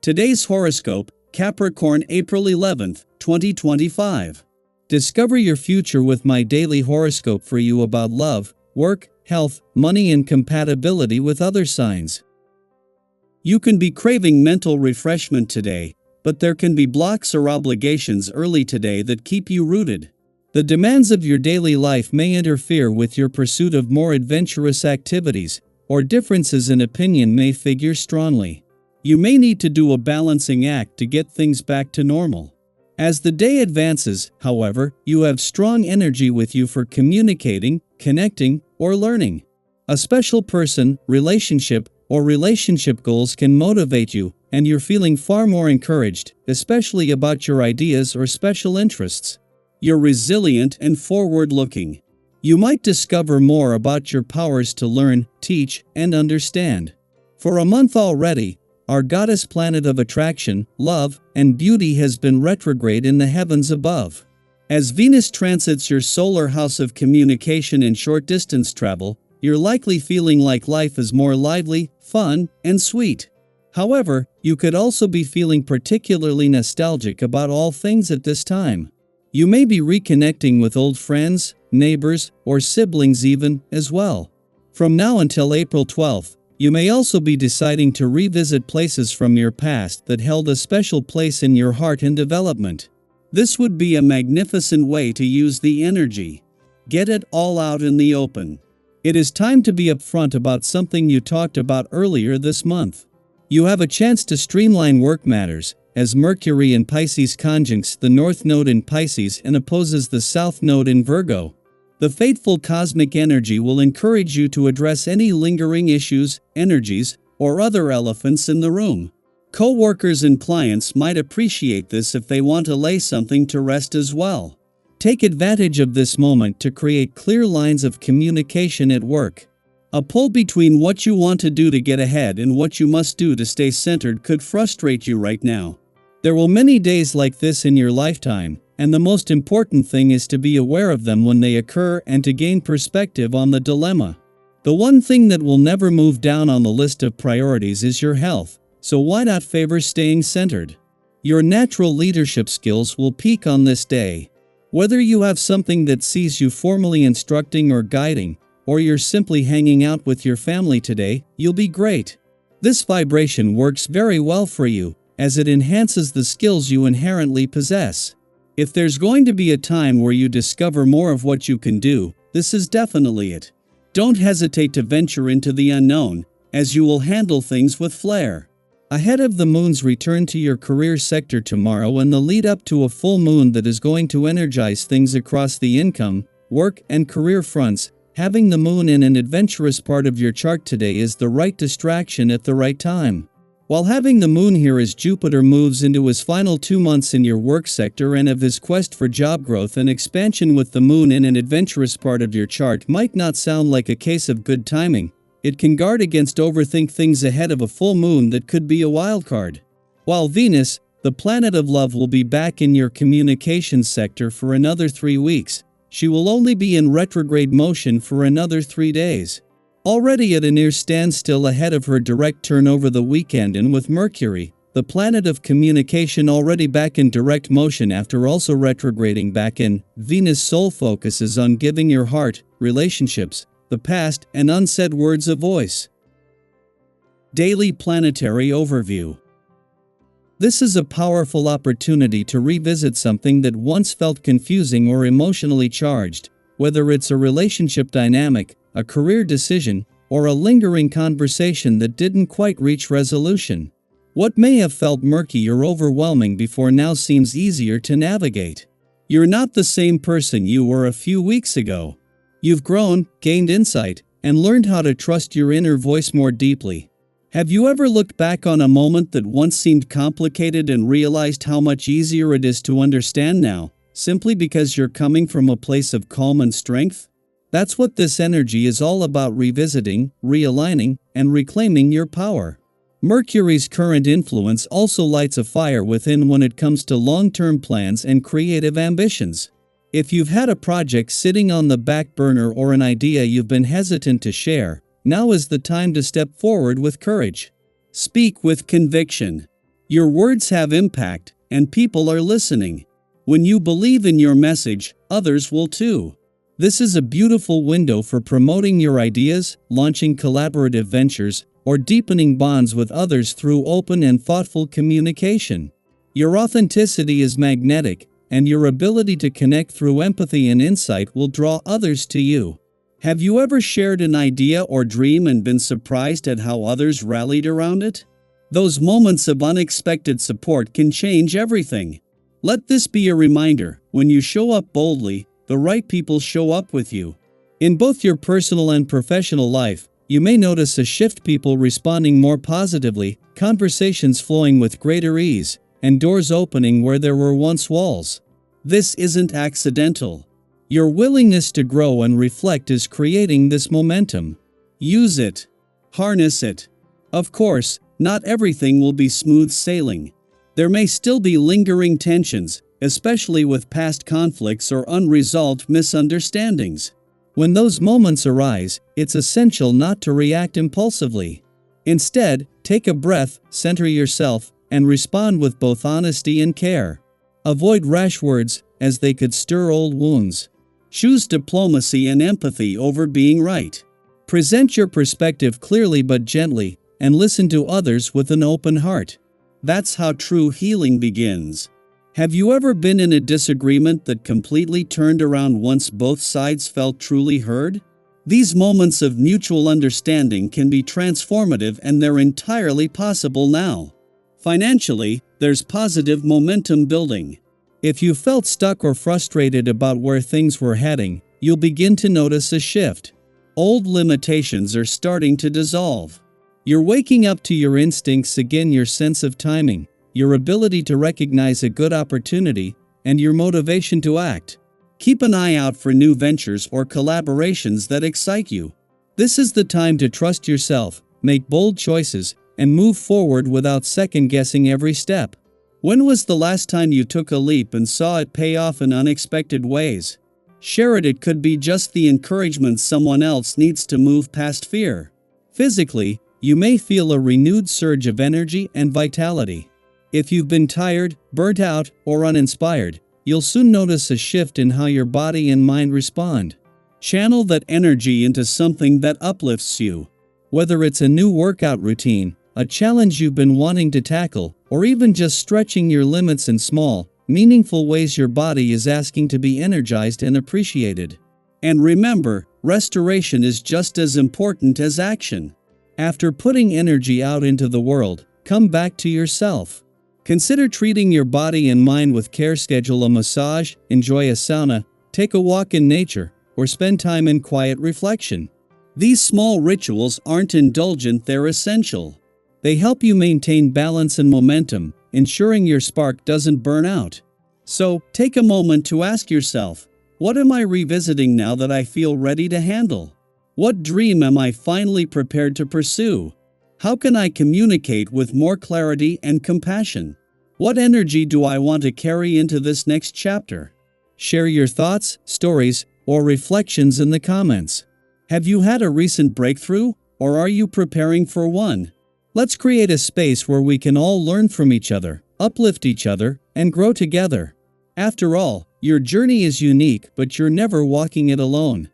Today's horoscope, Capricorn April 11th, 2025. Discover your future with my daily horoscope for you about love, work, health, money and compatibility with other signs. You can be craving mental refreshment today, but there can be blocks or obligations early today that keep you rooted. The demands of your daily life may interfere with your pursuit of more adventurous activities, or differences in opinion may figure strongly. You may need to do a balancing act to get things back to normal. As the day advances, however, you have strong energy with you for communicating, connecting, or learning. A special person, relationship, or relationship goals can motivate you, and you're feeling far more encouraged, especially about your ideas or special interests. You're resilient and forward-looking. You might discover more about your powers to learn, teach, and understand. For a month already, our goddess planet of attraction, love, and beauty has been retrograde in the heavens above. As Venus transits your solar house of communication and short-distance travel, you're likely feeling like life is more lively, fun, and sweet. However, you could also be feeling particularly nostalgic about all things at this time. You may be reconnecting with old friends, neighbors, or siblings even, as well. From now until April 12th, you may also be deciding to revisit places from your past that held a special place in your heart and development. This would be a magnificent way to use the energy. Get it all out in the open. It is time to be upfront about something you talked about earlier this month. You have a chance to streamline work matters, as Mercury in Pisces conjuncts the North Node in Pisces and opposes the South Node in Virgo. The fateful cosmic energy will encourage you to address any lingering issues, energies, or other elephants in the room. Co-workers and clients might appreciate this if they want to lay something to rest as well. Take advantage of this moment to create clear lines of communication at work. A pull between what you want to do to get ahead and what you must do to stay centered could frustrate you right now. There will be many days like this in your lifetime, and the most important thing is to be aware of them when they occur and to gain perspective on the dilemma. The one thing that will never move down on the list of priorities is your health, so why not favor staying centered? Your natural leadership skills will peak on this day. Whether you have something that sees you formally instructing or guiding, or you're simply hanging out with your family today, you'll be great. This vibration works very well for you, as it enhances the skills you inherently possess. If there's going to be a time where you discover more of what you can do, this is definitely it. Don't hesitate to venture into the unknown, as you will handle things with flair. Ahead of the moon's return to your career sector tomorrow and the lead up to a full moon that is going to energize things across the income, work, and career fronts, having the moon in an adventurous part of your chart today is the right distraction at the right time. While having the moon here as Jupiter moves into his final 2 months in your work sector and of his quest for job growth and expansion with the moon in an adventurous part of your chart might not sound like a case of good timing, it can guard against overthink things ahead of a full moon that could be a wildcard. While Venus, the planet of love, will be back in your communications sector for another 3 weeks, she will only be in retrograde motion for another 3 days. Already at a near standstill ahead of her direct turn over the weekend, and with Mercury, the planet of communication, already back in direct motion after also retrograding back in, Venus' sole focus is on giving your heart, relationships, the past, and unsaid words a voice. Daily Planetary Overview. This is a powerful opportunity to revisit something that once felt confusing or emotionally charged, whether it's a relationship dynamic, a career decision, or a lingering conversation that didn't quite reach resolution. What may have felt murky or overwhelming before now seems easier to navigate. You're not the same person you were a few weeks ago. You've grown, gained insight, and learned how to trust your inner voice more deeply. Have you ever looked back on a moment that once seemed complicated and realized how much easier it is to understand now, simply because you're coming from a place of calm and strength? That's what this energy is all about: revisiting, realigning, and reclaiming your power. Mercury's current influence also lights a fire within when it comes to long-term plans and creative ambitions. If you've had a project sitting on the back burner or an idea you've been hesitant to share, now is the time to step forward with courage. Speak with conviction. Your words have impact, and people are listening. When you believe in your message, others will too. This is a beautiful window for promoting your ideas, launching collaborative ventures, or deepening bonds with others through open and thoughtful communication. Your authenticity is magnetic, and your ability to connect through empathy and insight will draw others to you. Have you ever shared an idea or dream and been surprised at how others rallied around it? Those moments of unexpected support can change everything. Let this be a reminder: when you show up boldly, the right people show up with you. In both your personal and professional life, you may notice a shift: people responding more positively, conversations flowing with greater ease, and doors opening where there were once walls. This isn't accidental. Your willingness to grow and reflect is creating this momentum. Use it. Harness it. Of course, not everything will be smooth sailing. There may still be lingering tensions, especially with past conflicts or unresolved misunderstandings. When those moments arise, it's essential not to react impulsively. Instead, take a breath, center yourself, and respond with both honesty and care. Avoid rash words, as they could stir old wounds. Choose diplomacy and empathy over being right. Present your perspective clearly but gently, and listen to others with an open heart. That's how true healing begins. Have you ever been in a disagreement that completely turned around once both sides felt truly heard? These moments of mutual understanding can be transformative, and they're entirely possible now. Financially, there's positive momentum building. If you felt stuck or frustrated about where things were heading, you'll begin to notice a shift. Old limitations are starting to dissolve. You're waking up to your instincts again: your sense of timing, your ability to recognize a good opportunity, and your motivation to act. Keep an eye out for new ventures or collaborations that excite you. This is the time to trust yourself, make bold choices, and move forward without second-guessing every step. When was the last time you took a leap and saw it pay off in unexpected ways? Share it. It could be just the encouragement someone else needs to move past fear. Physically, you may feel a renewed surge of energy and vitality. If you've been tired, burnt out, or uninspired, you'll soon notice a shift in how your body and mind respond. Channel that energy into something that uplifts you. Whether it's a new workout routine, a challenge you've been wanting to tackle, or even just stretching your limits in small, meaningful ways, your body is asking to be energized and appreciated. And remember, restoration is just as important as action. After putting energy out into the world, come back to yourself. Consider treating your body and mind with care. Schedule a massage, enjoy a sauna, take a walk in nature, or spend time in quiet reflection. These small rituals aren't indulgent, they're essential. They help you maintain balance and momentum, ensuring your spark doesn't burn out. So, take a moment to ask yourself, what am I revisiting now that I feel ready to handle? What dream am I finally prepared to pursue? How can I communicate with more clarity and compassion? What energy do I want to carry into this next chapter? Share your thoughts, stories, or reflections in the comments. Have you had a recent breakthrough, or are you preparing for one? Let's create a space where we can all learn from each other, uplift each other, and grow together. After all, your journey is unique, but you're never walking it alone.